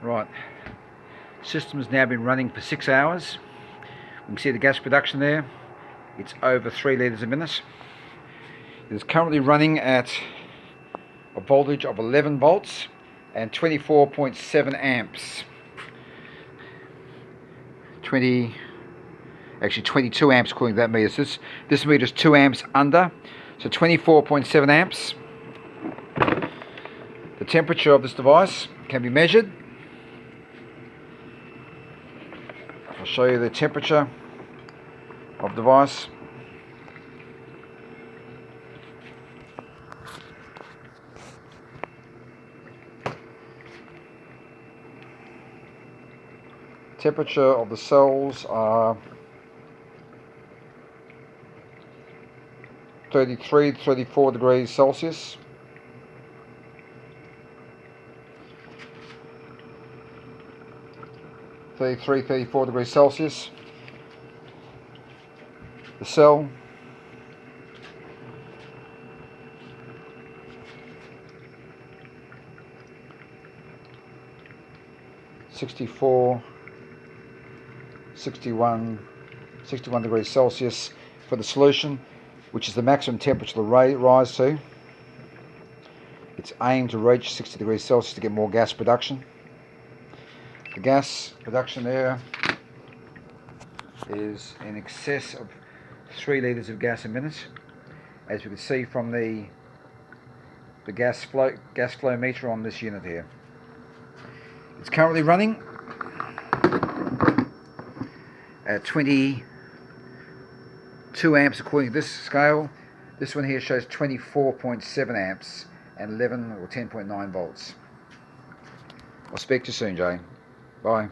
Right, system has now been running for 6 hours. You can see the gas production there. It's over 3 litres a minute. It is currently running at a voltage of 11 volts and 24.7 amps. 22 amps according to that meter. So this meter is 2 amps under, so 24.7 amps. The temperature of this device can be measured. I'll show you the temperature of the device. Temperature of the cells are 33 to 34 degrees Celsius. The cell, (64, 61 degrees Celsius for the solution, which is the maximum temperature to rise to. It's aimed to reach 60 degrees Celsius to get more gas production. The gas production there is in excess of 3 litres of gas a minute, as we can see from the gas flow meter on this unit here. It's currently running at 22 amps according to this scale. This one here shows 24.7 amps and 11 or 10.9 volts. I'll speak to you soon, Jay. Bye.